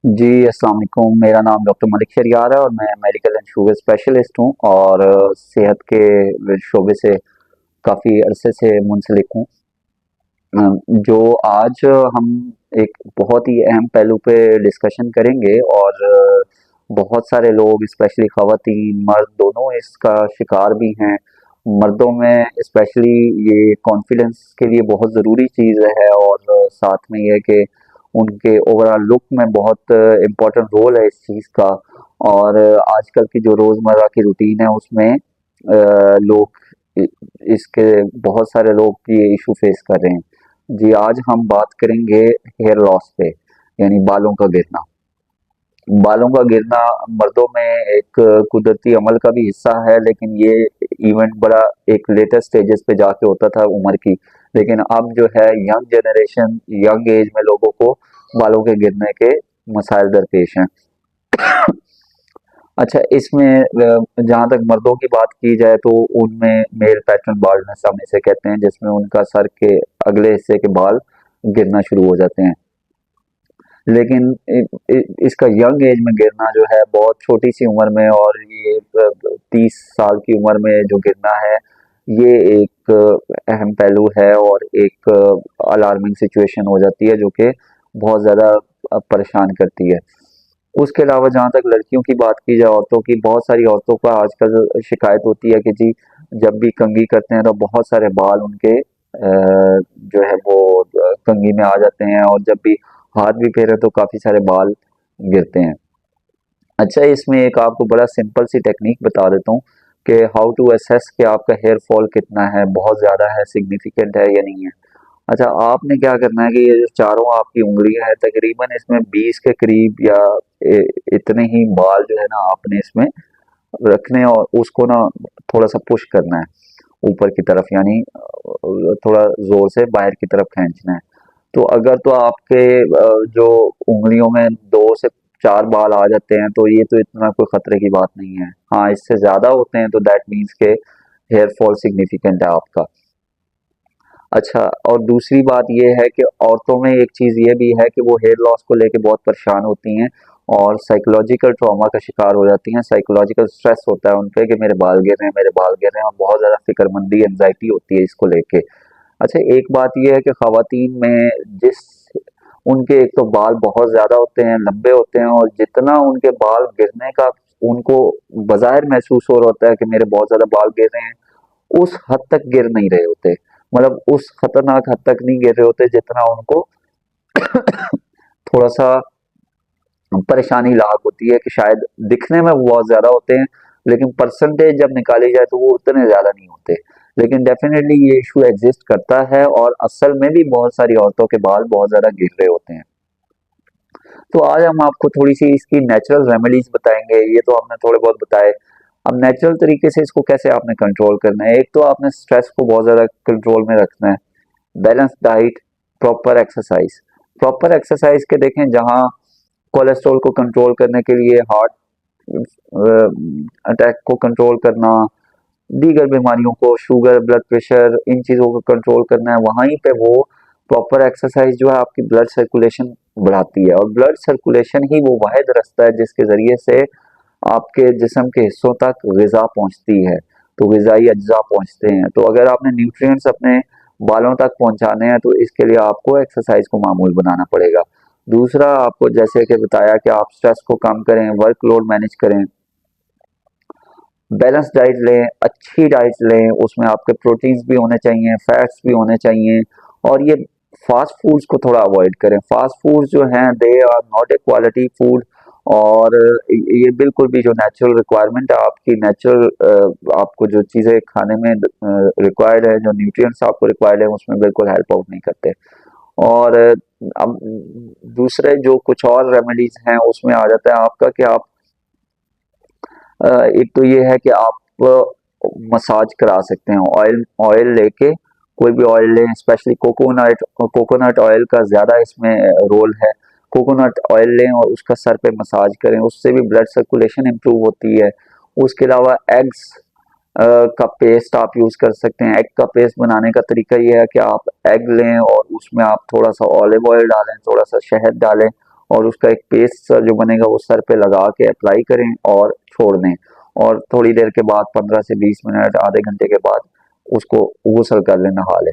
जी, अस्सलाम वालेकुम। मेरा नाम डॉक्टर मलिक शरियार है और मैं मेडिकल एंड शुगर स्पेशलिस्ट हूँ और सेहत के शोबे से काफ़ी अरसे से मुंसलिक हूँ। जो आज हम एक बहुत ही अहम पहलू पे डिस्कशन करेंगे और बहुत सारे लोग स्पेशली ख़वातीन, मर्द दोनों इसका शिकार भी हैं। मर्दों में स्पेशली ये कॉन्फिडेंस के लिए बहुत ज़रूरी चीज़ है और साथ में ये है कि उनके ओवरऑल लुक में बहुत इम्पोर्टेंट रोल है इस चीज़ का। और आजकल की जो रोज़मर्रा की रूटीन है उसमें लोग इ इसके बहुत सारे लोग ये इशू फेस कर रहे हैं। जी, आज हम बात करेंगे हेयर लॉस पे, यानी बालों का गिरना। बालों का गिरना मर्दों में एक कुदरती अमल का भी हिस्सा है, लेकिन ये इवेंट बड़ा एक लेटेस्ट स्टेजेस पे जाके होता था उम्र की। लेकिन अब जो है यंग जनरेशन, यंग एज में लोगों को बालों के गिरने के मसाइल दरपेश हैं। अच्छा, इसमें जहाँ तक मर्दों की बात की जाए तो उनमें मेल पैटर्न बाल्डनेस हम इसे कहते हैं, जिसमें उनका सर के अगले हिस्से के बाल गिरना शुरू हो जाते हैं। लेकिन इसका यंग एज में गिरना जो है बहुत छोटी सी उम्र में, और ये 30 साल की उम्र में जो गिरना है, ये एक अहम पहलू है और एक अलार्मिंग सिचुएशन हो जाती है जो कि बहुत ज़्यादा परेशान करती है। उसके अलावा जहाँ तक लड़कियों की बात की जाए, औरतों की, बहुत सारी औरतों का आजकल शिकायत होती है कि जी जब भी कंघी करते हैं तो बहुत सारे बाल उनके जो है वो कंघी में आ जाते हैं, और जब भी हाथ भी फेरे तो काफ़ी सारे बाल गिरते हैं। अच्छा, इसमें एक आपको बड़ा सिंपल सी टेक्निक बता देता हूँ कि हाउ टू असेस कि आपका हेयर फॉल कितना है, बहुत ज़्यादा है, सिग्निफिकेंट है या नहीं है। अच्छा, आपने क्या करना है कि ये जो चारों आपकी उँगलियां हैं, तकरीबन इसमें 20 के करीब या इतने ही बाल जो है ना आपने इसमें रखने, और उसको ना थोड़ा सा पुश करना है ऊपर की तरफ, यानी थोड़ा जोर से बाहर की तरफ खींचना है। तो अगर तो आपके जो उंगलियों में 2 से 4 बाल आ जाते हैं तो ये तो इतना कोई खतरे की बात नहीं है। हाँ, इससे ज्यादा होते हैं तो दैट मीन्स के हेयर फॉल सिग्निफिकेंट है आपका। अच्छा, और दूसरी बात ये है कि औरतों में एक चीज़ ये भी है कि वो हेयर लॉस को लेके बहुत परेशान होती हैं और साइकोलॉजिकल ट्रॉमा का शिकार हो जाती हैं। साइकोलॉजिकल स्ट्रेस होता है उन पे कि मेरे बाल गिर रहे हैं, मेरे बाल गिर रहे हैं, और बहुत ज़्यादा फिक्रमंदी, एंजाइटी होती है इसको लेके। अच्छा, एक बात ये है कि ख़वातीन में जिस उनके एक तो बाल बहुत ज़्यादा होते हैं, लंबे होते हैं, और जितना उनके बाल गिरने का उनको बज़ाहिर महसूस हो रहा होता है कि मेरे बहुत ज़्यादा बाल गिर रहे हैं, उस हद तक गिर नहीं रहे होते। मतलब उस खतरनाक हद तक नहीं गिर रहे होते जितना उनको थोड़ा-सा परेशानी लाक होती है कि शायद दिखने में वो बहुत ज़्यादा होते हैं, लेकिन परसेंटेज जब निकाली जाए तो वो उतने ज़्यादा नहीं होते। लेकिन डेफ़िनेटली ये इश्यू एग्ज़िस्ट करता है और असल में भी बहुत सारी औरतों के बाल बहुत ज़्यादा गिर रहे होते हैं। तो आज हम आपको थोड़ी-सी इसकी नेचुरल रेमेडीज़ बताएँगे। ये तो हमने थोड़े बहुत बताए। अब नेचुरल तरीके से इसको कैसे आपने कंट्रोल करना है। एक तो आपने स्ट्रेस को बहुत ज़्यादा कंट्रोल में रखना है। Balance diet, proper exercise. Proper exercise के देखें, जहाँ कोलेस्ट्रॉल को कंट्रोल करने के लिए, हार्ट अटैक को कंट्रोल करना, दीगर बीमारियों को, शुगर, ब्लड प्रेशर, इन चीज़ों को कंट्रोल करना है, वहीं पे वो प्रॉपर एक्सरसाइज जो है आपकी ब्लड सर्कुलेशन बढ़ाती है, और ब्लड सर्कुलेशन ही वो वाहिद रास्ता है जिसके ज़रिए से आपके जिस्म के हिस्सों तक ग़िज़ा पहुँचती है, तो ग़िज़ाई अज्जा पहुँचते हैं। तो अगर आपने न्यूट्रिएंट्स अपने बालों तक पहुँचाने हैं तो इसके लिए आपको एक्सरसाइज को मामूल बनाना पड़ेगा। दूसरा, आपको जैसे कि बताया कि आप स्ट्रेस को कम करें, वर्कलोड मैनेज करें, बैलेंस डाइट लें, अच्छी डाइट लें, उसमें आपके प्रोटीन्स भी होने चाहिए, फैट्स भी होने चाहिए, और ये फास्ट फूड्स को थोड़ा अवॉइड करें। फास्ट फूड्स जो हैं they are not a quality food, और ये बिल्कुल भी जो नेचुरल रिक्वायरमेंट है आपकी, नेचुरल आपको जो चीज़ें खाने में रिक्वायर्ड है, जो न्यूट्रिएंट्स आपको रिक्वायर्ड है, उसमें बिल्कुल हेल्प आउट नहीं करते। और अब दूसरे जो कुछ और रेमेडीज हैं उसमें आ जाता है आपका कि आप एक तो ये है कि आप मसाज करा सकते हैं। ऑयल ऑयल लेके, कोई भी ऑयल लें, स्पेशली कोकोनट, कोकोनट ऑयल का ज़्यादा इसमें रोल है। कोकोनट ऑयल लें और उसका सर पे मसाज करें, उससे भी ब्लड सर्कुलेशन इम्प्रूव होती है। उसके अलावा एग्स का पेस्ट आप यूज़ कर सकते हैं। एग का पेस्ट बनाने का तरीका ये है कि आप एग लें और उसमें आप थोड़ा सा ऑलिव ऑयल डालें, थोड़ा सा शहद डालें, और उसका एक पेस्ट जो बनेगा वो सर पे लगा के अप्लाई करें और छोड़ दें, और थोड़ी देर के बाद 15 से 20 मिनट आधे घंटे के बाद उसको गुसल कर लें, नहा लें।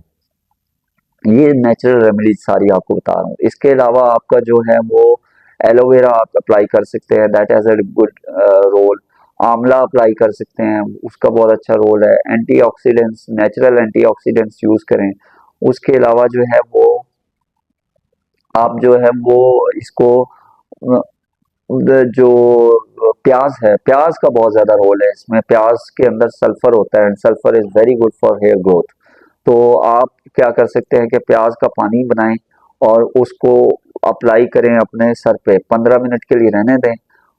ये नेचुरल रेमेडीज सारी आपको बता रहा हूँ। इसके अलावा आपका जो है वो एलोवेरा आप अप्लाई कर सकते हैं, that has a good role. आंवला अप्लाई कर सकते हैं, उसका बहुत अच्छा रोल है। एंटीऑक्सीडेंट्स, नेचुरल एंटीऑक्सीडेंट्स यूज करें। उसके अलावा जो है वो आप जो है वो इसको जो प्याज है, प्याज का बहुत ज्यादा रोल है इसमें। प्याज के अंदर सल्फर होता है and sulphur is very good for hair growth. तो आप क्या कर सकते हैं कि प्याज का पानी बनाएं और उसको अप्लाई करें अपने सर पे, 15 मिनट के लिए रहने दें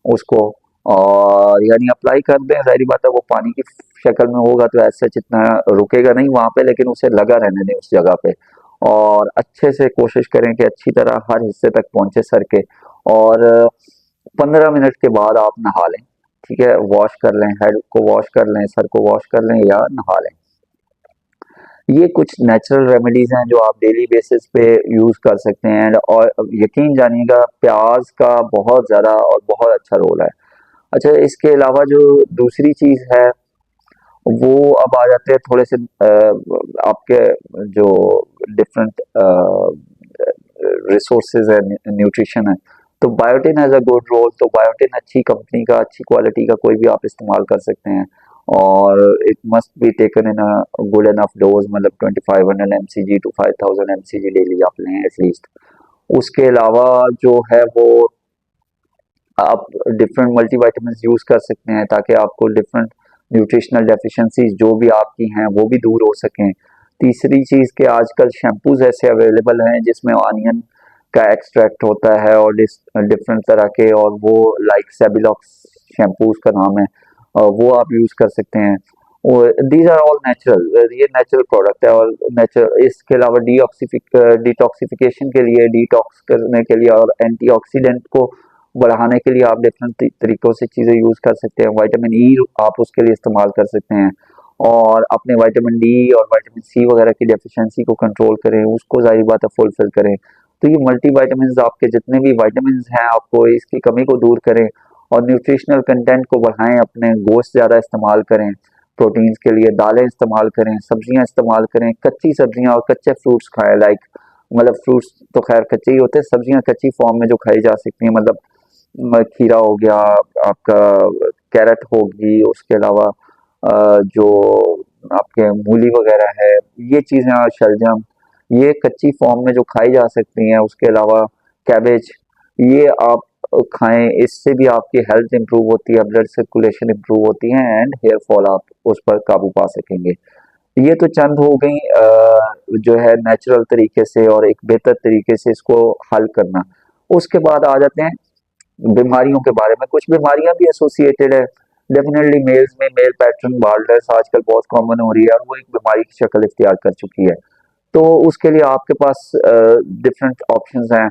उसको, और यानी अप्लाई कर दें। जाहिर बात है वो पानी की शक्ल में होगा तो ऐसे जितना रुकेगा नहीं वहां पे, लेकिन उसे लगा रहने दें उस जगह पे, और अच्छे से कोशिश करें कि अच्छी तरह हर हिस्से तक पहुंचे सर के। और 15 मिनट के बाद आप नहा लें, ठीक है, वॉश कर लें, हेड को वॉश कर लें, सर को वॉश कर लें या नहा लें। ये कुछ नेचुरल रेमेडीज हैं जो आप डेली बेसिस पे यूज कर सकते हैं। और यकीन जानिएगा प्याज का बहुत ज्यादा और बहुत अच्छा रोल है। अच्छा, इसके अलावा जो दूसरी चीज है वो अब आ जाते हैं थोड़े से आपके जो डिफरेंट रिसोर्सेज है, न्यूट्रिशन है। तो biotin has a good role. तो बायोटिन अच्छी कंपनी का, अच्छी क्वालिटी का कोई भी आप इस्तेमाल कर सकते हैं, और it must be taken in a good enough dose, मतलब 2500 mcg टू 5000 mcg डेली आप लें एटलीस्ट। उसके अलावा जो है वो आप डिफरेंट मल्टीविटामिन यूज कर सकते हैं ताकि आपको डिफरेंट न्यूट्रिशनल डेफिशिएंसीज जो भी आपकी हैं वो भी दूर हो सकें। तीसरी चीज के आजकल शैम्पूज ऐसे अवेलेबल हैं जिसमें ऑनियन का एक्सट्रैक्ट होता है और डिफरेंट तरह के, और वो लाइक सेबिलॉक्स शैम्पूज का नाम है, वो आप यूज कर सकते हैं। दीज आर ऑल नेचुरल, ये नेचुरल प्रोडक्ट है। और नेचुरल, इसके अलावा डिटॉक्सिफिकेशन के लिए, डिटॉक्स करने के लिए और एंटीऑक्सीडेंट को बढ़ाने के लिए आप डिफरेंट तरीकों से चीजें यूज कर सकते हैं। विटामिन ई आप उसके लिए इस्तेमाल कर सकते हैं, और अपने विटामिन डी और विटामिन सी वगैरह की डेफिशिएंसी को कंट्रोल करें, उसको जाहिर बात है फुलफिल करें। तो ये मल्टी विटामिन, आपके जितने भी विटामिन हैं आपको इसकी कमी को दूर करें, और न्यूट्रिशनल कंटेंट को बढ़ाएं। अपने गोश्त ज्यादा इस्तेमाल करें, प्रोटीन्स के लिए दालें इस्तेमाल करें, सब्जियां इस्तेमाल करें, कच्ची सब्जियां और कच्चे फ्रूट्स खाएं। लाइक मतलब फ्रूट्स तो खैर कच्चे ही होते हैं, सब्जियां कच्ची फॉर्म में जो खाई जा सकती हैं, मतलब खीरा हो गया आपका, कैरेट होगी, उसके अलावा जो आपके मूली वगैरह है, ये चीजें, शलजम, ये कच्ची फॉर्म में जो खाई जा सकती हैं। उसके अलावा कैबेज, ये आप खाएं, इससे भी आपकी हेल्थ इंप्रूव होती है, ब्लड सर्कुलेशन इंप्रूव होती है, एंड हेयर फॉल आप उस पर काबू पा सकेंगे। ये तो चंद हो गई जो है नेचुरल तरीके से और एक बेहतर तरीके से इसको हल करना। उसके बाद आ जाते हैं बीमारियों के बारे में। कुछ बीमारियां भी एसोसिएटेड है डेफिनेटली मेल्स में। मेल पैटर्न बाल्डनेस आजकल बहुत कॉमन हो रही है और वो एक बीमारी की शक्ल इख्तियार कर चुकी है। तो उसके लिए आपके पास डिफरेंट ऑप्शंस हैं।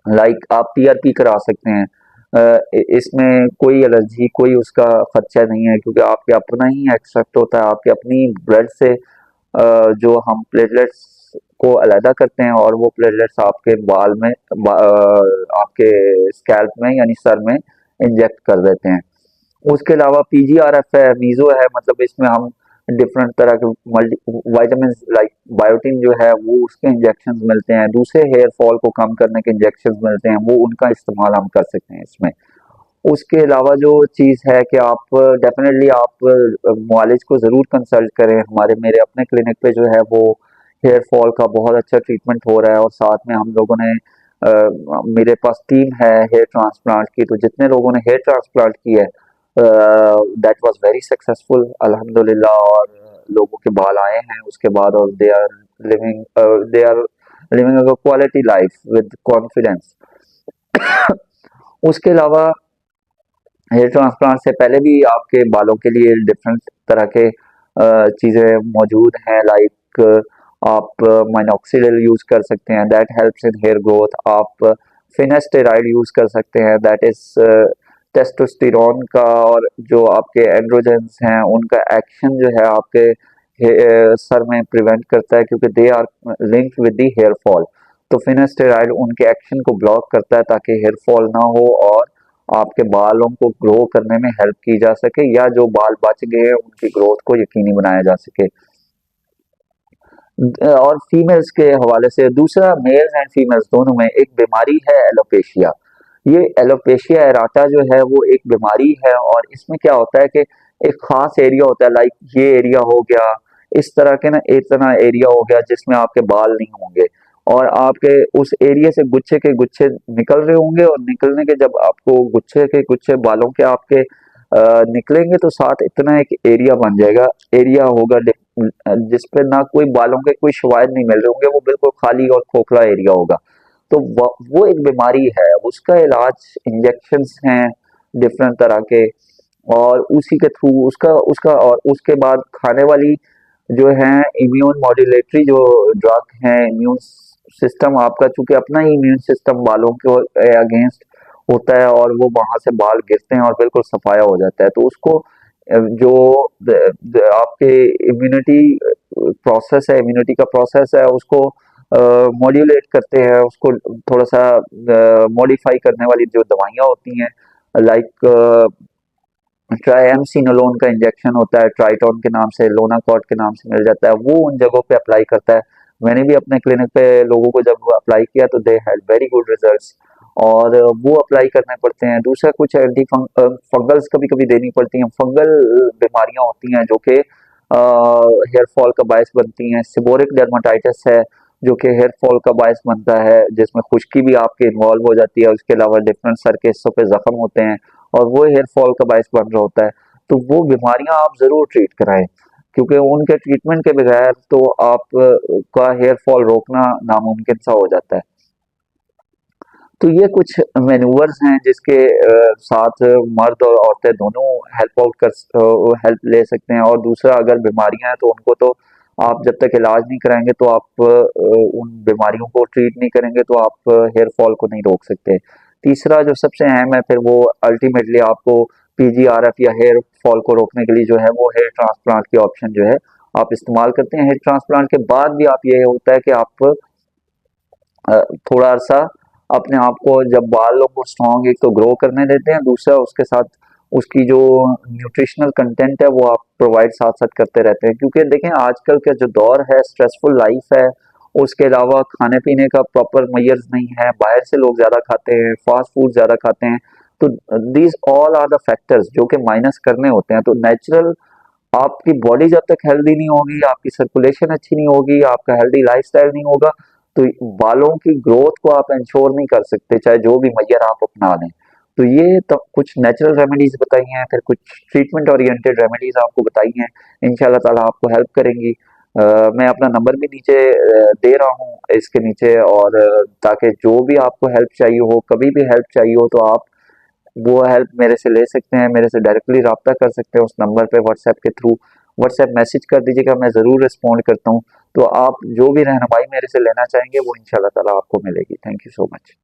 लाइक आप पीआरपी करा सकते हैं। इसमें कोई एलर्जी, कोई उसका खर्चा नहीं है, क्योंकि आपके अपना ही एक्सट्रैक्ट होता है, आपके अपनी ब्लड से जो हम प्लेटलेट्स को अलहदा करते हैं, और वो प्लेटलेट्स आपके बाल में आपके स्कैल्प में यानी सर में इंजेक्ट कर देते हैं। उसके अलावा पीजीआरएफ है, मीजो है, मतलब इसमें हम डिफरेंट तरह के मल्टी वाइटामिन लाइक बायोटिन जो है वो उसके इंजेक्शन मिलते हैं। दूसरे हेयर फॉल को कम करने के इंजेक्शन मिलते हैं, वो उनका इस्तेमाल हम कर सकते हैं इसमें। उसके अलावा जो चीज़ है कि आप डेफिनेटली आप मुआलिज को ज़रूर कंसल्ट करें। हमारे मेरे अपने क्लिनिक पे जो है वो हेयर फॉल का बहुत अच्छा ट्रीटमेंट हो रहा है, और साथ में हम लोगों ने मेरे पास टीम है हेयर ट्रांसप्लांट की, तो जितने लोगों ने हेयर ट्रांसप्लांट की है दैट वाज वेरी सक्सेसफुल अल्हम्दुलिल्लाह, और लोगों के बाल आए हैं उसके बाद, और living they are living a quality life with confidence. उसके अलावा हेयर ट्रांसप्लांट से पहले भी आपके बालों के लिए डिफरेंट तरह के चीज़ें मौजूद हैं। लाइक आप माइनॉक्सिडिल यूज कर सकते हैं, that helps in hair growth. आप फिनेस्टेराइड यूज कर सकते हैं, दैट इज टेस्टोस्टेरोन का, और जो आपके एंड्रोजेंस हैं उनका एक्शन जो है आपके सर में प्रिवेंट करता है, क्योंकि they are linked with the hair fall. तो फिनास्टेरॉइड उनके एक्शन को ब्लॉक करता है ताकि हेयर फॉल ना हो और आपके बालों को ग्रो करने में हेल्प की जा सके, या जो बाल बच गए हैं उनकी ग्रोथ को यकीनी बनाया जा सके। और फीमेल्स के हवाले से दूसरा, मेल्स एंड फीमेल्स दोनों में एक बीमारी है एलोपेशिया। ये एलोपेशिया एराटा जो है वो एक बीमारी है, और इसमें क्या होता है कि एक खास एरिया होता है, लाइक ये एरिया हो गया, इस तरह के ना इतना एरिया हो गया जिसमें आपके बाल नहीं होंगे, और आपके उस एरिया से गुच्छे के गुच्छे निकल रहे होंगे, और निकलने के जब आपको गुच्छे के गुच्छे बालों के आपके निकलेंगे तो साथ इतना एक एरिया बन जाएगा, एरिया होगा जिसपे ना कोई बालों के कोई शवायद नहीं मिल रहे होंगे, वो बिल्कुल खाली और खोखला एरिया होगा। तो वो एक बीमारी है, उसका इलाज इंजेक्शंस हैं डिफरेंट तरह के, और उसी के थ्रू उसका उसका और उसके बाद खाने वाली जो है इम्यून मॉड्यूलेटरी जो ड्रग है, इम्यून सिस्टम आपका चूंकि अपना ही इम्यून सिस्टम बालों के अगेंस्ट होता है, और वो वहां से बाल गिरते हैं और बिल्कुल सफाया हो जाता है, तो उसको जो आपके इम्यूनिटी प्रोसेस है, इम्यूनिटी का प्रोसेस है, उसको मॉड्यूलेट करते हैं, उसको थोड़ा सा मॉडिफाई करने वाली जो दवाइयाँ होती हैं, लाइक ट्राइएमसिनोलोन का इंजेक्शन होता है, ट्राइटोन के नाम से, लोनाकॉट के नाम से मिल जाता है, वो उन जगहों पे अप्लाई करता है। मैंने भी अपने क्लिनिक पे लोगों को जब अप्लाई किया तो they had very good results, और वो अप्लाई करने पड़ते हैं। दूसरा, कुछ एंटी फंगल्स कभी कभी देनी पड़ती हैं, फंगल बीमारियां होती हैं जो कि हेयर फॉल का बायस बनती हैं। सिबोरिक डर्माटाइटिस है जो कि हेयर फॉल का बायस बनता है, जिसमें खुश्की भी आपके इन्वॉल्व हो जाती है, उसके अलावा डिफरेंट सर के हिस्सों पे जख्म होते हैं, और वो हेयर फॉल का बायस बन रहा होता है। तो वो बीमारियां आप जरूर ट्रीट कराएं, क्योंकि उनके ट्रीटमेंट के बगैर तो आप का हेयर फॉल रोकना नामुमकिन सा हो जाता है। तो ये कुछ मैन्यूवर्स हैं जिसके साथ मर्द और औरतें दोनों हेल्प ले सकते हैं। और दूसरा, अगर बीमारियां हैं तो उनको तो आप जब तक इलाज नहीं कराएंगे तो आप उन बीमारियों को ट्रीट नहीं करेंगे तो आप हेयर फॉल को नहीं रोक सकते। तीसरा जो सबसे अहम है, फिर वो अल्टीमेटली आपको पीजीआरएफ या हेयर फॉल को रोकने के लिए जो है वो हेयर ट्रांसप्लांट की ऑप्शन जो है आप इस्तेमाल करते हैं। हेयर ट्रांसप्लांट के बाद भी आप, ये होता है कि आप थोड़ा सा अपने आप को, जब बालों को स्ट्रॉन्ग एक तो ग्रो करने देते हैं, दूसरा उसके साथ उसकी जो न्यूट्रिशनल कंटेंट है वो आप प्रोवाइड साथ साथ करते रहते हैं। क्योंकि देखें, आजकल का जो दौर है, स्ट्रेसफुल लाइफ है, उसके अलावा खाने पीने का प्रॉपर मेयर्स नहीं है, बाहर से लोग ज्यादा खाते हैं, फास्ट फूड ज्यादा खाते हैं, तो these all are the factors जो कि माइनस करने होते हैं। तो नेचुरल आपकी बॉडी जब तक हेल्दी नहीं होगी, आपकी सर्कुलेशन अच्छी नहीं होगी, आपका हेल्दी लाइफस्टाइल नहीं होगा, तो बालों की ग्रोथ को आप इंश्योर नहीं कर सकते, चाहे जो भी मैयर आप अपना लें। तो ये तो कुछ नेचुरल रेमेडीज बताई हैं, फिर कुछ ट्रीटमेंट ओरिएंटेड रेमेडीज आपको बताई हैं, इंशाल्लाह ताला आपको हेल्प करेंगी। मैं अपना नंबर भी नीचे दे रहा हूँ इसके नीचे, और ताकि जो भी आपको हेल्प चाहिए हो, कभी भी हेल्प चाहिए हो, तो आप वो हेल्प मेरे से ले सकते हैं, मेरे से डायरेक्टली रब्ता कर सकते हैं उस नंबर पे, व्हाट्सएप के थ्रू व्हाट्सएप मैसेज कर दीजिएगा, मैं ज़रूर रिस्पॉन्ड करता हूँ। तो आप जो भी रहनुमाई मेरे से लेना चाहेंगे वो इंशाल्लाह ताला आपको मिलेगी। Thank you so much.